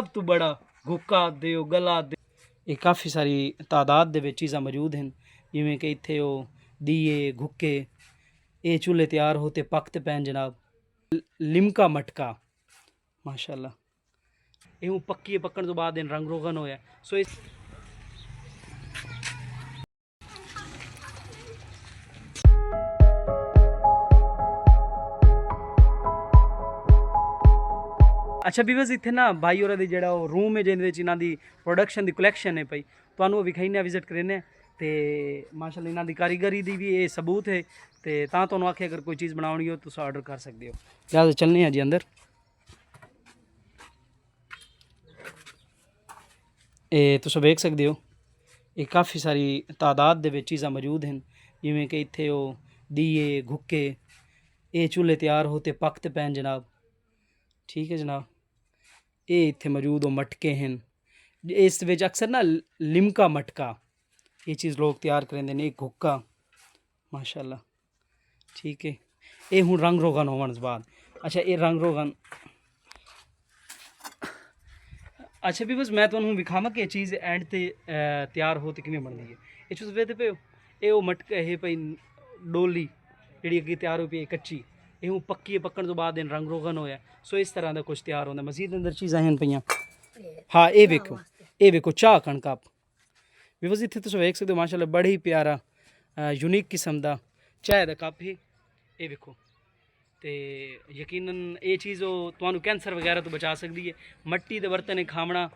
ਸਭ ਤੋਂ ਬੜਾ ਗੁੱਕਾ ਦਿਓ ਗਲਾ ਦੇ ਇਹ ਕਾਫੀ ਸਾਰੀ ਤਾਦਾਦ ਦੇ ਵਿੱਚ ਚੀਜ਼ਾਂ ਮੌਜੂਦ ਹਨ ਜਿਵੇਂ ਕਿ ਇੱਥੇ ਉਹ ਦੀਏ ਗੁੱਕੇ ਇਹ ਚੁੱਲ੍ਹੇ ਤਿਆਰ ਹੋਤੇ ਪੱਕਤੇ ਪੈਣ ਜਨਾਬ ਲਿਮਕਾ ਮਟਕਾ ਮਾਸ਼ਾਅੱਲਾ ਇਹ ਪੱਕੀ ਪੱਕਣ ਤੋਂ ਬਾਅਦ ਰੰਗ ਰੋਗਨ ਹੋਇਆ ਸੋ ਇਸ अच्छा ਵੀਵਰਸ ਇੱਥੇ ਨਾ ਭਾਈ ਹੋਰਾਂ ਦੀ ਜਿਹੜਾ ਉਹ ਰੂਮ ਹੈ ਜਿਹਦੇ ਵਿੱਚ ਇਹਨਾਂ ਦੀ ਪ੍ਰੋਡਕਸ਼ਨ ਦੀ ਕਲੈਕਸ਼ਨ ਹੈ ਪਈ ਤੁਹਾਨੂੰ ਉਹ ਵਿਖਾਈਨੇ ਵਿਜ਼ਿਟ ਕਰਨੇ ਤੇ ਮਾਸ਼ਾਅੱਲਾ ਇਹਨਾਂ ਦੀ ਕਾਰੀਗਰੀ ਦੀ ਵੀ ਇਹ ਸਬੂਤ ਹੈ ਤੇ ਤਾਂ ਤੁਹਾਨੂੰ ਆਖੇ ਅਗਰ ਕੋਈ ਚੀਜ਼ ਬਣਾਉਣੀ ਹੋ ਤੁਸੀਂ ਆਰਡਰ ਕਰ ਸਕਦੇ ਹੋ ਜਦ ਚੱਲਨੇ ਆ ਜੀ ਅੰਦਰ ਇਹ ਤੁਸੀਂ ਵੇਖ ਸਕਦੇ ਹੋ ਇਹ ਕਾਫੀ ਸਾਰੀ ਤਾਦਾਦ ਦੇ ਵਿੱਚ ਚੀਜ਼ਾਂ ਮੌਜੂਦ ਹਨ ਜਿਵੇਂ ਕਿ ਇੱਥੇ ਉਹ ਦੀਏ ਗੁੱਕੇ ਇਹ ਚੁੱਲ੍ਹੇ ਤਿਆਰ ਹੋਤੇ ਪੱਕਤੇ ਪੈਣ ਜਨਾਬ ठीक है जनाब ये इतने मौजूद हो मटके हैं इस विच अक्सर ना लिमका मटका ये चीज़ लोग तैयार करेंगे ने गुक्का माशाल्लाह ठीक है ये हूँ रंग रोगन होने बाद अच्छा ये रंग रोगन अच्छा भी बस मैं तुहानू विखावां कि चीज़ एंड ते तैयार हो तो किवें बनदी है ये तुसीं वेखदे पे ये मटका ये भाई डोली जिहड़ी अगे तैयार हो पई कच्ची ਇਹ ਪੱਕੀ ਪੱਕਣ ਤੋਂ ਬਾਅਦ ਰੰਗ ਰੋਗਨ ਹੋਇਆ ਸੋ ਇਸ ਤਰ੍ਹਾਂ ਦਾ ਕੁਝ ਤਿਆਰ ਹੁੰਦਾ ਮਜ਼ੀਦ ਅੰਦਰ ਚੀਜ਼ਾਂ ਹਨ ਪਈਆਂ ਹਾਂ ਇਹ ਵੇਖੋ ਚਾਹ ਕਣ ਕੱਪ ਵੀਵਰਸ ਇੱਥੇ ਤੁਸੀਂ ਵੇਖ ਸਕਦੇ ਹੋ ਮਾਸ਼ਾਅੱਲਾ ਬੜੀ ਪਿਆਰਾ ਯੂਨੀਕ ਕਿਸਮ ਦਾ ਚਾਹ ਦਾ ਕੱਪ ਹੈ ਇਹ ਵੇਖੋ ਤੇ ਯਕੀਨਨ ਇਹ ਚੀਜ਼ ਉਹ ਤੁਹਾਨੂੰ ਕੈਂਸਰ ਵਗੈਰਾ ਤੋਂ ਬਚਾ ਸਕਦੀ ਹੈ ਮਿੱਟੀ ਦੇ ਬਰਤਨ ਖਾਵਣਾ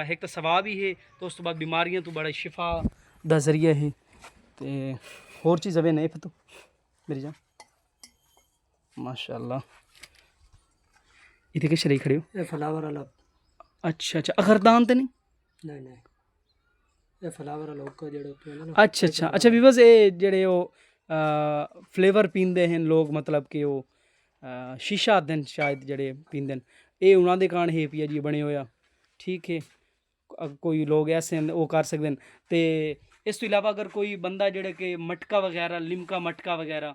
ਇੱਕ ਤਾਂ ਸਵਾਬ ਹੀ ਹੈ ਤੇ ਉਸ ਤੋਂ ਬਾਅਦ ਬਿਮਾਰੀਆਂ ਤੋਂ ਬੜਾ ਸ਼ਿਫਾ ਦਾ ਜ਼ਰੀਆ ਹੈ ਤੇ ਹੋਰ ਚੀਜ਼ਾਂ ਵੀ ਨੇ ਫਤੋ ਮੇਰੀ ਜਾਨ माशाल्लाह इतने किश रही खड़े हो ये फ्लावर वाला अच्छा अच्छा अखरदान तो नहीं नहीं ये फ्लावर वाला हुक्का जेड़ा होता है ना अच्छा अच्छा अच्छा ਵੀਵਰਸ ਇਹ ਜਿਹੜੇ ਉਹ ਫਲੇਵਰ ਪੀਂਦੇ ਹਨ ਲੋਕ ਮਤਲਬ ਕਿ ਉਹ ਸ਼ੀਸ਼ਾ ਦਿਨ ਸ਼ਾਇਦ ਜਿਹੜੇ ਪੀਂਦੇ ਨੇ ਇਹ ਉਹਨਾਂ ਦੇ ਕਾਰਨ ਹੈ ਪੀਆ ਜੀ ਬਣੇ ਹੋਇਆ ਠੀਕ ਹੈ ਕੋਈ ਲੋਕ ਐਸੇ ਉਹ ਕਰ ਸਕਦੇ ਨੇ ਤੇ ਇਸ ਤੋਂ ਇਲਾਵਾ ਅਗਰ ਕੋਈ ਬੰਦਾ ਜਿਹੜੇ ਕਿ ਮਟਕਾ ਵਗੈਰਾ ਲਿਮਕਾ ਮਟਕਾ ਵਗੈਰਾ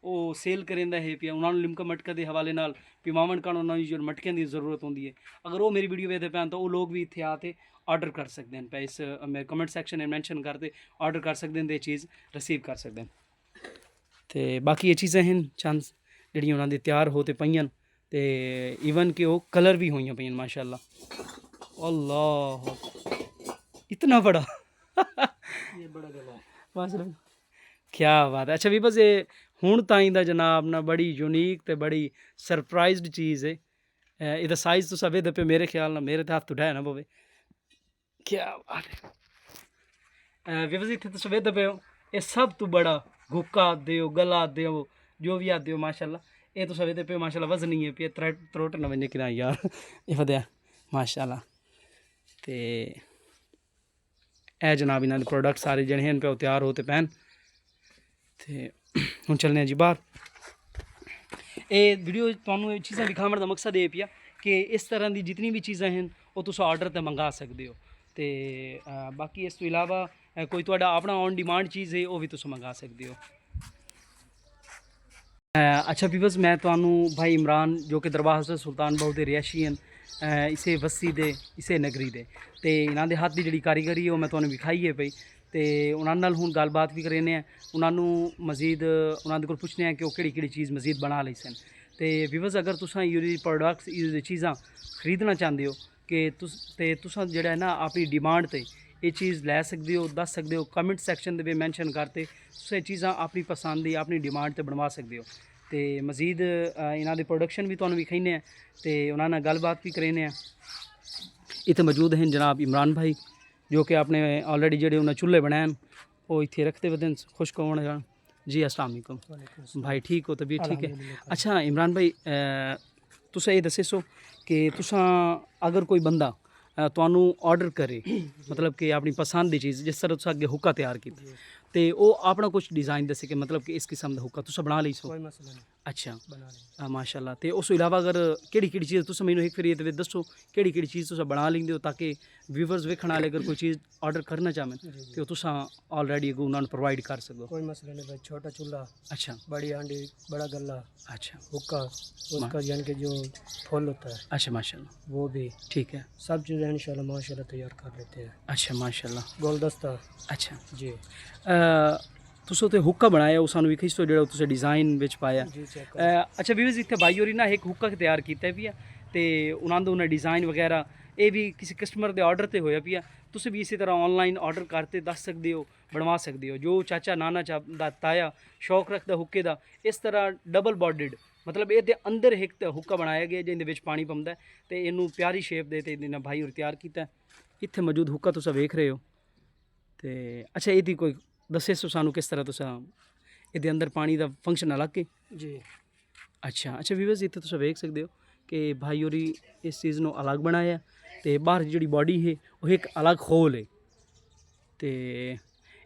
ਉਹ ਸੇਲ ਕਰਿੰਦਾ ਹੈ ਪਿਆ ਉਹਨਾਂ ਨੂੰ ਲਿਮਕਾ ਮਟਕਾ ਦੇ ਹਵਾਲੇ ਨਾਲ ਪਿਵਾਵਣ ਕਾਰਨ ਉਹਨਾਂ ਨੂੰ ਜੋ ਮਟਕਿਆਂ ਦੀ ਜ਼ਰੂਰਤ ਹੁੰਦੀ ਹੈ ਅਗਰ ਉਹ ਮੇਰੀ ਵੀਡੀਓ ਵੇਖਦੇ ਪੈਣ ਤਾਂ ਉਹ ਲੋਕ ਵੀ ਇੱਥੇ ਆ ਕੇ ਆਰਡਰ ਕਰ ਸਕਦੇ ਹਨ ਇਸ ਮੈਂ ਕਮੈਂਟ ਸੈਕਸ਼ਨ ਵਿੱਚ ਮੈਂਸ਼ਨ ਕਰਦੇ ਆਰਡਰ ਕਰ ਸਕਦੇ ਹਨ ਤੇ ਇਹ ਚੀਜ਼ ਰਿਸੀਵ ਕਰ ਸਕਦੇ ਹਨ ਤੇ ਬਾਕੀ ਇਹ ਚੀਜ਼ਾਂ ਹਨ ਚੰਦ ਜਿਹੜੀਆਂ ਉਹਨਾਂ ਦੇ ਤਿਆਰ ਹੋ ਤੇ ਪਈਆਂ ਤੇ ਈਵਨ ਕਿ ਉਹ ਕਲਰ ਵੀ ਹੋਈਆਂ ਪਈਆਂ ਮਾਸ਼ਾਅੱਲਾ ਅੱਲਾਹ ਇਤਨਾ ਬੜਾ ਇਹ ਬੜਾ ਗਲਾ ਮਾਸ਼ਾਅੱਲਾ ਕੀ ਬਾਤ ਹੈ ਅੱਛਾ ਵੀ ਬਸ ਇਹ ਹੁਣ ਤਾਈਂ ਦਾ ਜਨਾਬ ਨਾ ਬੜੀ ਯੂਨੀਕ ਤੇ ਬੜੀ ਸਰਪ੍ਰਾਈਜ਼ਡ ਚੀਜ਼ ਹੈ ਇਹਦਾ ਸਾਈਜ਼ ਤੁਸੀਂ ਵੇਖਦੇ ਪਏ ਮੇਰੇ ਖਿਆਲ ਨਾਲ ਮੇਰੇ ਤੇ ਹੱਥ ਉਠਾਇਆ ਨਾ ਪਵੇ ਕੀ ਬਾਤ ਹੈ ਵੀਵਰਸ ਇੱਥੇ ਤੁਸੀਂ ਵੇਖਦੇ ਪਏ ਹੋ ਇਹ ਸਭ ਤੋਂ ਬੜਾ ਗੁੱਕਾ ਦਿਓ ਗਲਾ ਦਿਓ ਜੋ ਵੀ ਆ ਦਿਓ ਮਾਸ਼ਾਅੱਲਾ ਇਹ ਤੁਸੀਂ ਵੇਖਦੇ ਪਏ ਮਾਸ਼ਾਅੱਲਾ ਵਜ਼ਨ ਨਹੀਂ ਹੈ ਪਈ ਤਰੋਟ ਨਾ ਵੰਜੇ ਕਿਨਾ ਯਾਰ ਇਹ ਵਧਿਆ ਮਾਸ਼ਾਅੱਲਾ ਤੇ ਇਹ ਜਨਾਬ ਇਹਨਾਂ ਦੇ ਪ੍ਰੋਡਕਟ ਸਾਰੇ ਜਿਹੜੇ ਹਨ ਪਏ ਉਹ ਤਿਆਰ ਹੋ ਤੇ ਪੈਣ ਤੇ ਹੁਣ ਚੱਲਨੇ ਜੀ ਬਾਹਰ ਇਹ ਵੀਡੀਓ ਤੁਹਾਨੂੰ ਇਹ ਚੀਜ਼ਾਂ ਦਿਖਾਉਣ ਦਾ ਮਕਸਦ ਇਹ ਪਿਆ ਕਿ ਇਸ ਤਰ੍ਹਾਂ ਦੀ ਜਿਤਨੀ ਵੀ ਚੀਜ਼ਾਂ ਹਨ ਉਹ ਤੁਸੀਂ ਆਰਡਰ ਤੇ ਮੰਗਾ ਸਕਦੇ ਹੋ ਤੇ ਬਾਕੀ ਇਸ ਤੋਂ ਇਲਾਵਾ ਕੋਈ ਤੁਹਾਡਾ ਆਪਣਾ ਔਨ ਡਿਮਾਂਡ ਚੀਜ਼ ਹੈ ਉਹ ਵੀ ਤੁਸੀਂ ਮੰਗਾ ਸਕਦੇ ਹੋ अच्छा ਵੀਵਰਸ ਮੈਂ ਤੁਹਾਨੂੰ ਭਾਈ ਇਮਰਾਨ ਜੋ ਕਿ ਦਰਬਾਰ ਹਜ਼ਰਤ ਸੁਲਤਾਨ ਬਾਹੂ ਦੇ ਰਿਹਾਇਸ਼ੀ ਹਨ ਇਸੇ ਵਸੀ ਦੇ ਇਸੇ ਨਗਰੀ ਦੇ ਤੇ ਇਹਨਾਂ ਦੇ ਹੱਥ ਦੀ ਜਿਹੜੀ ਕਾਰੀਗਰੀ ਉਹ ਮੈਂ ਤੁਹਾਨੂੰ ਵਿਖਾਈ ਹੈ ਪਈ ਤੇ ਉਹਨਾਂ ਨਾਲ ਹੁਣ ਗੱਲਬਾਤ ਵੀ ਕਰਨੇ ਆ ਉਹਨਾਂ ਨੂੰ ਮਜ਼ੀਦ ਉਹਨਾਂ ਦੇ ਕੋਲ ਪੁੱਛਨੇ ਆ ਕਿ ਉਹ ਕਿਹੜੀ ਕਿਹੜੀ ਚੀਜ਼ ਮਜ਼ੀਦ ਬਣਾ ਲਈ ਸਨ ਤੇ ਵੀਵਰਸ ਅਗਰ ਤੁਸੀਂ ਇਹਦੀ ਪ੍ਰੋਡਕਟਸ ਇਹਦੀ ਚੀਜ਼ਾਂ ਖਰੀਦਣਾ ਚਾਹੁੰਦੇ ਹੋ ਕਿ ਤੁਸੀਂ ਜਿਹੜਾ ਹੈ ਨਾ ਆਪਣੀ ਡਿਮਾਂਡ ਤੇ ਇਹ ਚੀਜ਼ ਲੈ ਸਕਦੇ ਹੋ ਦੱਸ ਸਕਦੇ ਹੋ ਕਮੈਂਟ ਸੈਕਸ਼ਨ ਦੇ ਵਿੱਚ ਮੈਂਸ਼ਨ ਕਰਤੇ ਤੁਸੀਂ ਇਹ ਚੀਜ਼ਾਂ ਆਪਣੀ ਪਸੰਦ ਦੀ ਆਪਣੀ ਡਿਮਾਂਡ ਤੇ ਬਣਵਾ ਸਕਦੇ ਹੋ ਤੇ ਮਜ਼ੀਦ ਇਹਨਾਂ ਦੇ ਪ੍ਰੋਡਕਸ਼ਨ ਵੀ ਤੁਹਾਨੂੰ ਵਿਖਾਈਨੇ ਆ ਤੇ ਉਹਨਾਂ ਨਾਲ ਗੱਲਬਾਤ ਵੀ ਕਰਨੇ ਆ ਇੱਥੇ ਮੌਜੂਦ ਹਨ ਜਨਾਬ ਇਮਰਾਨ ਭਾਈ जो कि आपने ऑलरेडी जो उन्हें चूल्हे बनाए वो इतने रखते वदन खुश कौन जी अस्सलाम वालेकुम भाई ठीक हो तबीयत ठीक है अच्छा इमरान भाई तुस ये दसो कि तुसा अगर कोई बंदा ਤੁਹਾਨੂੰ ਆਰਡਰ ਕਰੇ ਮਤਲਬ ਕਿ ਆਪਣੀ ਪਸੰਦ ਦੀ ਚੀਜ਼ ਜਿਸ ਤਰ੍ਹਾਂ ਤੁਸੀਂ ਅੱਗੇ ਹੁੱਕਾ ਤਿਆਰ ਕੀਤਾ ਤੇ ਉਹ ਆਪਣਾ ਕੁਝ ਡਿਜ਼ਾਈਨ ਦੱਸੇ ਕਿ ਮਤਲਬ ਕਿ ਇਸ ਕਿਸਮ ਦਾ ਹੁੱਕਾ ਤੁਸੀਂ ਬਣਾ ਲਈ ਸੋ ਕੋਈ ਮਸਲਾ ਨਹੀਂ ਅੱਛਾ ਬਣਾ ਲਈ ਮਾਸ਼ਾਅੱਲਾ ਤੇ ਉਸ ਤੋਂ ਇਲਾਵਾ ਅਗਰ ਕਿਹੜੀ ਕਿਹੜੀ ਚੀਜ਼ ਤੁਸੀਂ ਮੈਨੂੰ ਇੱਕ ਫਿਰ ਇਹ ਤੇ ਦੱਸੋ ਕਿਹੜੀ ਕਿਹੜੀ ਚੀਜ਼ ਤੁਸੀਂ ਬਣਾ ਲੈਂਦੇ ਹੋ ਤਾਂ ਕਿ ਵਿਊਵਰਸ ਵੇਖਣ ਵਾਲੇ ਅਗਰ ਕੋਈ ਚੀਜ਼ ਆਰਡਰ ਕਰਨਾ ਚਾਹਣ ਤੇ ਉਹ ਤੁਸੀਂ ਆਲਰੇਡੀ ਉਹਨਾਂ ਨੂੰ ਪ੍ਰੋਵਾਈਡ ਕਰ ਸਕੋ कोई मसला नहीं भाई छोटा चूल्हा अच्छा बड़ी हांडी बड़ा गल्ला अच्छा हुक्का उसका यानी कि जो फुल होता है अच्छा माशाल्लाह वो भी ठीक है सब चीज़ें इंशाल्लाह माशाल्लाह तैयार कर लेते हैं अच्छा माशाल्लाह गुलदस्ता अच्छा जी ਤੁਸੀਂ ਤੇ ਹੁੱਕਾ ਬਣਾਇਆ ਉਹ ਸਾਨੂੰ ਵਿਖਾਈ ਸੋ ਜਿਹੜਾ ਤੁਸੀਂ ਡਿਜ਼ਾਈਨ ਵਿੱਚ ਪਾਇਆ जी चेक करो ਅੱਛਾ ਵੀਵਰਸ ਇੱਥੇ ਬਾਈ ਹੋਰੀ ਨਾ ਇੱਕ ਹੁੱਕਾ ਤਿਆਰ ਕੀਤਾ ਵੀ ਆ ਤੇ ਉਹਨਾਂ ਦਾ ਉਹਨਾਂ ਡਿਜ਼ਾਈਨ ਵਗੈਰਾ ਇਹ ਵੀ ਕਿਸੇ ਕਸਟਮਰ ਦੇ ਆਰਡਰ ਤੇ ਹੋਇਆ ਪਿਆ ਤੁਸੀਂ ਵੀ ਇਸੇ ਤਰ੍ਹਾਂ ਆਨਲਾਈਨ ਆਰਡਰ ਕਰਤੇ ਦੱਸ ਸਕਦੇ ਹੋ ਬਣਵਾ ਸਕਦੇ ਹੋ ਜੋ ਚਾਚਾ ਨਾਨਾ ਦਾ ਤਾਇਆ ਸ਼ੌਕ ਰੱਖਦਾ ਹੁੱਕੇ ਦਾ ਇਸ ਤਰ੍ਹਾਂ ਡਬਲ ਬਾਡੀਡ ਮਤਲਬ ਇਹਦੇ ਅੰਦਰ ਇੱਕ ਤਾਂ ਹੁੱਕਾ ਬਣਾਇਆ ਗਿਆ ਜਿਹਦੇ ਵਿੱਚ ਪਾਣੀ ਪੰਦਾ ਤੇ ਇਹਨੂੰ ਪਿਆਰੀ ਸ਼ੇਪ ਦੇ ਤੇ ਇਹਦੇ ਨਾਲ ਭਾਈ ਹੋਰ ਤਿਆਰ ਕੀਤਾ ਇੱਥੇ ਮੌਜੂਦ ਹੁੱਕਾ ਤੁਸੀਂ ਵੇਖ ਰਹੇ ਹੋ ਤੇ ਅੱਛਾ ਇਹਦੀ ਕੋਈ ਦੱਸੇ ਸੋ ਸਾਨੂੰ ਕਿਸ ਤਰ੍ਹਾਂ ਤੁਸੀਂ ਇਹਦੇ ਅੰਦਰ ਪਾਣੀ ਦਾ ਫੰਕਸ਼ਨ ਅਲੱਗ ਹੈ जी ਅੱਛਾ ਅੱਛਾ ਵੀਵਰਸ ਇੱਥੇ ਤੁਸੀਂ ਵੇਖ ਸਕਦੇ ਹੋ ਕਿ ਭਾਈ ਹੋਰੀ ਇਸ ਚੀਜ਼ ਨੂੰ ਅਲੱਗ ਬਣਾਇਆ ਤੇ ਬਾਹਰ ਜਿਹੜੀ ਬਾਡੀ ਹੈ ਉਹ ਇੱਕ ਅਲੱਗ ਖੋਲ ਹੈ ਤੇ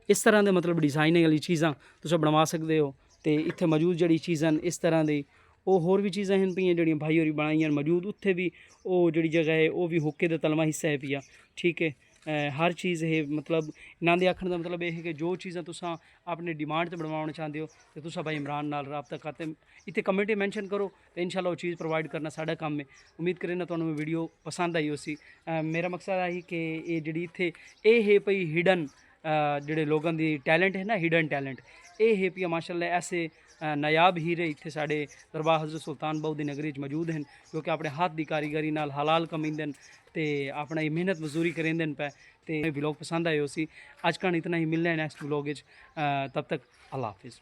ਇਸ ਤਰ੍ਹਾਂ ਦੇ ਮਤਲਬ ਡਿਜ਼ਾਈਨਿੰਗ ਵਾਲੀ ਚੀਜ਼ਾਂ ਤੁਸੀਂ ਬਣਵਾ ਸਕਦੇ ਹੋ ਤੇ ਇੱਥੇ ਮੌਜੂਦ ਜਿਹੜੀ ਚੀਜ਼ਾਂ ਇਸ ਤਰ੍ਹਾਂ ਦੀ ਉਹ ਹੋਰ ਵੀ ਚੀਜ਼ਾਂ ਹਨ ਪਈਆਂ ਜਿਹੜੀਆਂ ਭਾਈ ਹੋਰੀ ਬਣਾਈਆਂ ਮੌਜੂਦ ਉੱਥੇ ਵੀ ਉਹ ਜਿਹੜੀ ਜਗ੍ਹਾ ਹੈ ਉਹ ਵੀ ਹੁੱਕੇ ਦਾ ਤਲਮਾ ਹਿੱਸਾ ਹੈ ਪਿਆ ਠੀਕ ਹੈ ਹਰ ਚੀਜ਼ ਇਹ ਮਤਲਬ ਇਹਨਾਂ ਦੇ ਆਖਣ ਦਾ ਮਤਲਬ ਇਹ ਹੈ ਕਿ ਜੋ ਚੀਜ਼ਾਂ ਤੁਸੀਂ ਆਪਣੇ ਡਿਮਾਂਡ ਤੇ ਬਣਵਾਉਣਾ ਚਾਹੁੰਦੇ ਹੋ ਤੇ ਤੁਸੀਂ ਭਾਈ ਇਮਰਾਨ ਨਾਲ ਰਾਬਤਾ ਕਰਤੇ ਇੱਥੇ ਕਮੈਂਟ ਮੈਂਸ਼ਨ ਕਰੋ ਤੇ ਇਨਸ਼ਾਅੱਲਾ ਉਹ ਚੀਜ਼ ਪ੍ਰੋਵਾਈਡ ਕਰਨਾ ਸਾਡਾ ਕੰਮ ਹੈ ਉਮੀਦ ਕਰੇ ਨਾ ਤੁਹਾਨੂੰ ਵੀਡੀਓ ਪਸੰਦ ਆਈ ਹੋਸੀ ਮੇਰਾ ਮਕਸਦ ਹੈ ਕਿ ਇਹ ਜਿਹੜੀ ਇੱਥੇ ਇਹ ਹੈ ਭਈ ਹਿਡਨ ਜਿਹੜੇ ਲੋਕਾਂ ਦੀ ਟੈਲੈਂਟ ਹੈ ਨਾ ਹਿਡਨ ਟੈਲੈਂਟ ਇਹ ਹੈ ਪਿਆ ਮਾਸ਼ਾਅੱਲਾ ਐਸੇ ਨਾਯਾਬ ਹੀਰੇ ਇੱਥੇ ਸਾਡੇ ਦਰਬਾਰ ਹਜ਼ਰਤ ਸੁਲਤਾਨ ਬਹੂ ਦੀ ਨਗਰੀ 'ਚ ਮੌਜੂਦ ਹਨ ਜੋ ਕਿ ਆਪਣੇ ਹੱਥ ਦੀ ਕਾਰੀਗਰੀ ਨਾਲ ਹਲਾਲ ਕਮਾਉਂਦੇ ਹਨ ਤੇ ਆਪਣਾ ਇਹ ਮਿਹਨਤ ਮਜ਼ਦੂਰੀ ਕਰਿੰਦੇ ਹਨ ਪੈ ਤੇ ਵਲੌਗ ਪਸੰਦ ਆਏ ਹੋ ਸੀ ਅੱਜ ਕੱਲ੍ਹ ਇਤਨਾ ਹੀ ਮਿਲਣਾ ਹੈ ਨੈਕਸਟ ਵਲੌਗ ਵਿੱਚ ਤਬ ਤੱਕ ਅੱਲਾ ਹਾਫਿਜ਼